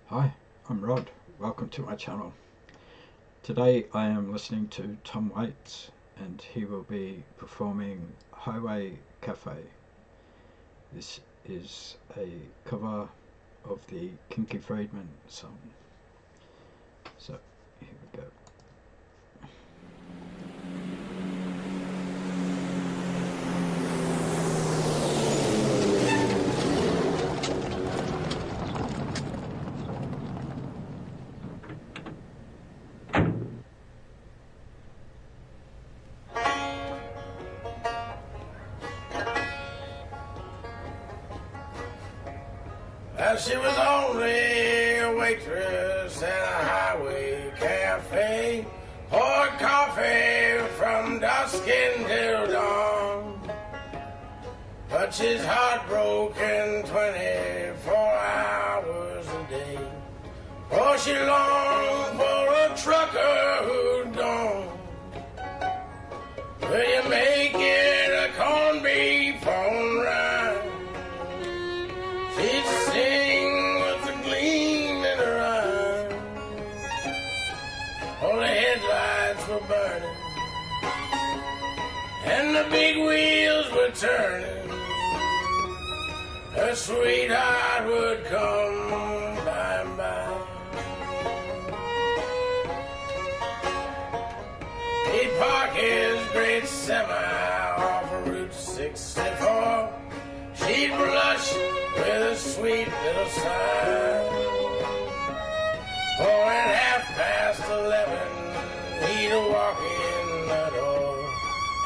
Hi, I'm Rod. Welcome to my channel. Today I am listening to Tom Waits and he will be performing Highway Café. This is a cover of the Kinky Friedman song. So here we go. Well, she was only a waitress at a highway cafe, poured coffee from dusk until dawn. But she's heartbroken 24 hours a day, for she longed for a trucker who'd gone. Will you make it a corned beef on rye? She'd sing with a gleam in her eye. All the headlights were burning and the big wheels were turning. Her sweetheart would come by and by. He'd park his great semi off of Route 64. She'd blush with a sweet little sigh. For at 11:30 he'd walk in the door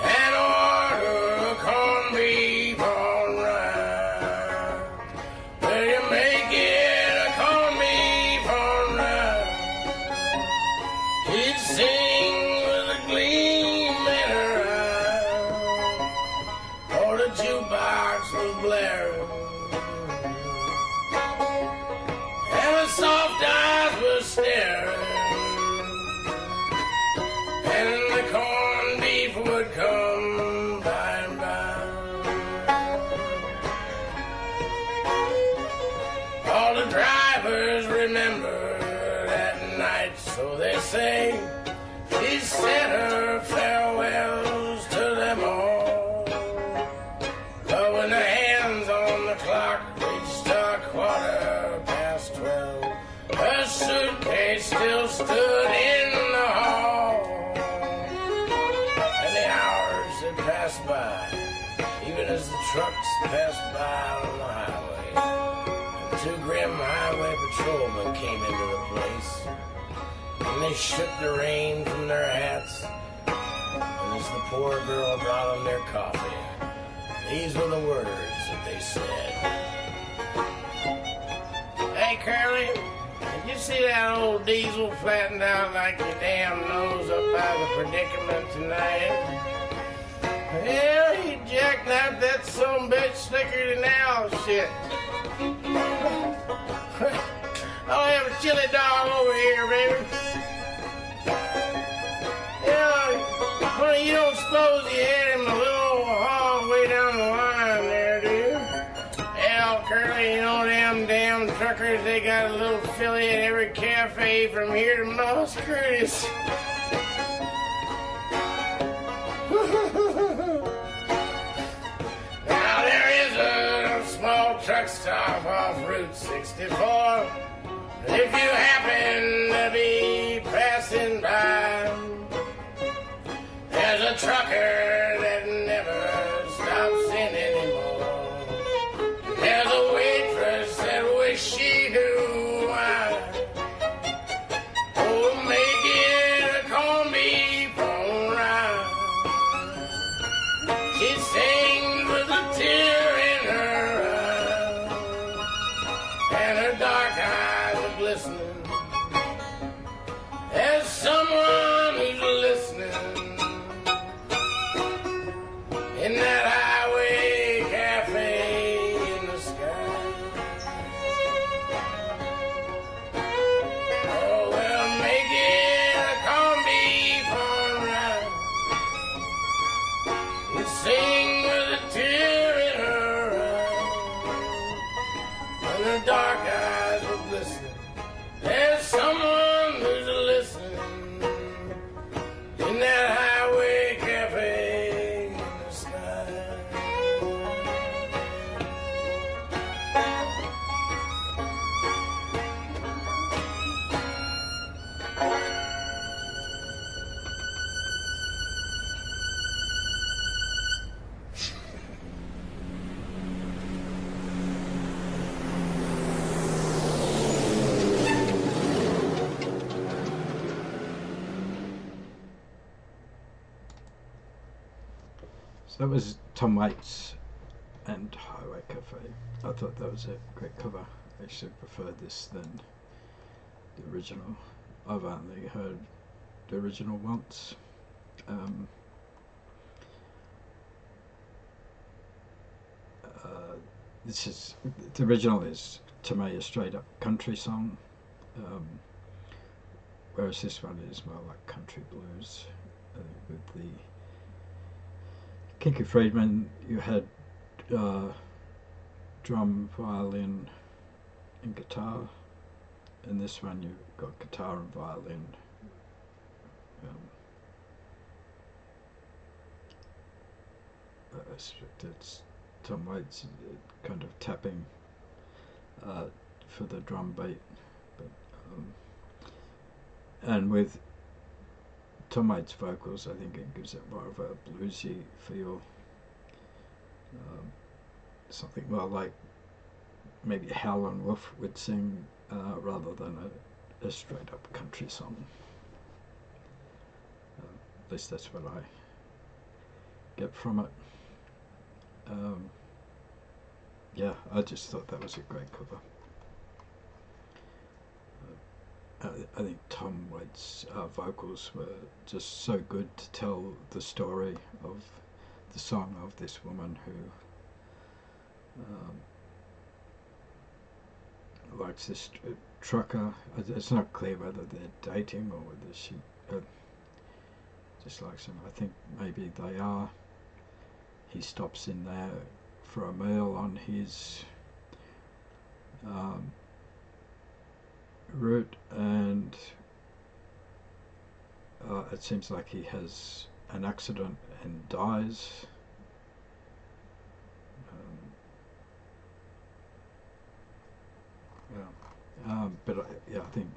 and order a corned beef on rye. Will you make it a corned beef on rye? He'd sing with a gleam in her eye. Oh, the jukebox was blaring and the soft eyes were staring, and the corned beef would come by and by. All the drivers remember that night, so they say. She said her farewells to them all. But when the hands on the clock reached a 12:15, her suitcase still stood in the hall. And the hours had passed by, even as the trucks passed by on the highway. And two grim highway patrolmen came into the place, and they shook the rain from their hats. And as the poor girl brought them their coffee, these were the words that they said. Hey, Curly, did you see that old diesel flattened out like your damn nose up by the predicament tonight? Yeah, he jackknifed that sumbitch slicker than owl shit. I'll have a chili dog over here, baby. Yeah, well, you don't suppose you had him a little hog way down the line there, do you? Hell, Curly, you know them damn truckers, they got a little filly at every cafe from here to Moss Curtis. Now there is a small truck stop off Route 64. If you happen to be passing by, there's a trucker that never stops in anymore. There's a waitress that wish she knew why. Oh, make it a corned beef on rye. She sings with a tear in her eye, and her dark eyes are glistening. There's someone who's listening in that highway cafe in the sky. Oh, well, make it a corned beef on rye. You sing with a tear in her eye, and her dark eyes were glistening. someone who's listening in that highway cafe in the sky. So that was Tom Waits and Highway Café. I thought that was a great cover. I actually prefer this than the original. I've only heard the original once. This is the original is to me a straight up country song, whereas this one is more like country blues. With the Kinky Friedman, you had drum, violin, and guitar. In this one, you've got guitar and violin. It's Tom Waits kind of tapping for the drum beat, but and with Tom Waits' vocals, I think it gives it more of a bluesy feel, something more like maybe Howlin' Wolf would sing rather than a straight up country song. At least that's what I get from it. Yeah, I just thought that was a great cover. I think Tom Waits' vocals were just so good to tell the story of the song of this woman who likes this trucker. It's not clear whether they're dating or whether she just likes him. I think maybe they are. He stops in there for a meal on his route, and it seems like he has an accident and dies. But I think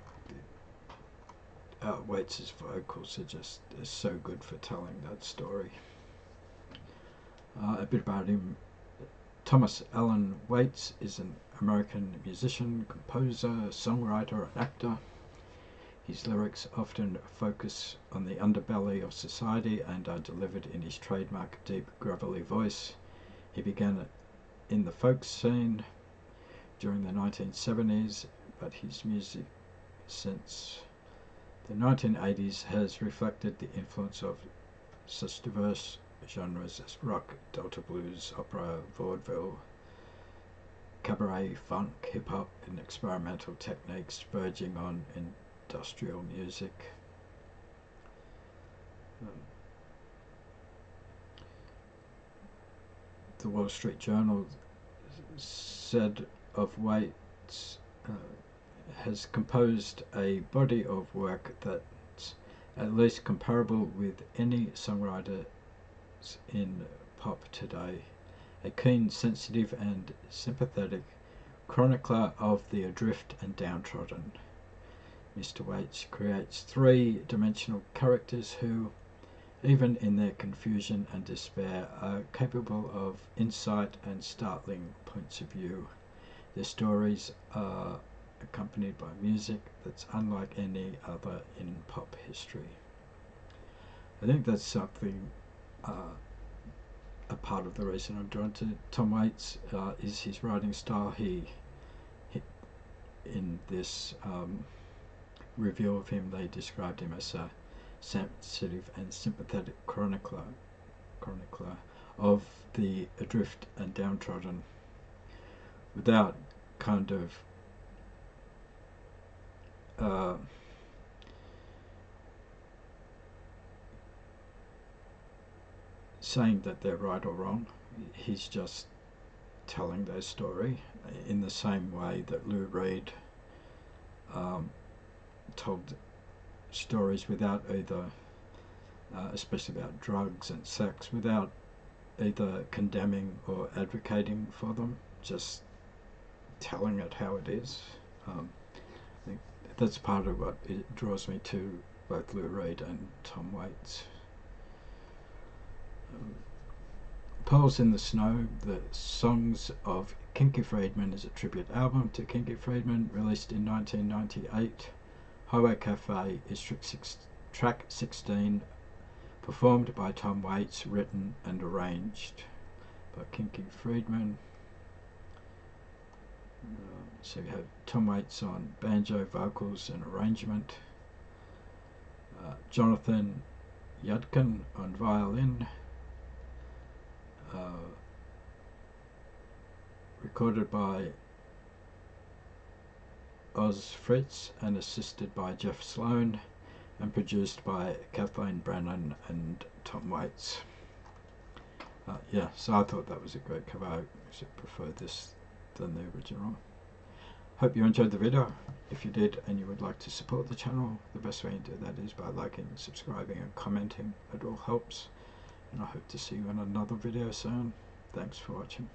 Waits' vocals are just so good for telling that story. A bit about him. Thomas Allen Waits is an American musician, composer, songwriter, and actor. His lyrics often focus on the underbelly of society and are delivered in his trademark deep, gravelly voice. He began in the folk scene during the 1970s, but his music since the 1980s has reflected the influence of such diverse genres as rock, delta blues, opera, vaudeville, cabaret, funk, hip-hop, and experimental techniques verging on industrial music. The Wall Street Journal said of Waits, has composed a body of work that's at least comparable with any songwriter in pop today. A keen, sensitive, and sympathetic chronicler of the adrift and downtrodden. Mr. Waits creates three-dimensional characters who, even in their confusion and despair, are capable of insight and startling points of view. Their stories are accompanied by music that's unlike any other in pop history. I think that's something, a part of the reason I'm drawn to Tom Waits is his writing style. He in this review of him, they described him as a sensitive and sympathetic chronicler of the adrift and downtrodden, without kind of saying that they're right or wrong. He's just telling their story in the same way that Lou Reed told stories without either, especially about drugs and sex, without either condemning or advocating for them, just telling it how it is. I think that's part of what it draws me to both Lou Reed and Tom Waits. Pearls in the Snow, the Songs of Kinky Friedman, is a tribute album to Kinky Friedman, released in 1998. Highway Café is track 16, performed by Tom Waits, written and arranged by Kinky Friedman. So you have Tom Waits on banjo, vocals and arrangement, Jonathan Yudkin on violin, recorded by Oz Fritz and assisted by Jeff Sloan, and produced by Kathleen Brennan and Tom Waits. Yeah, so I thought that was a great cover. I should prefer this than the original. Hope you enjoyed the video. If you did and you would like to support the channel, the best way to do that is by liking, subscribing and commenting. It all helps, and I hope to see you in another video soon. Thanks for watching.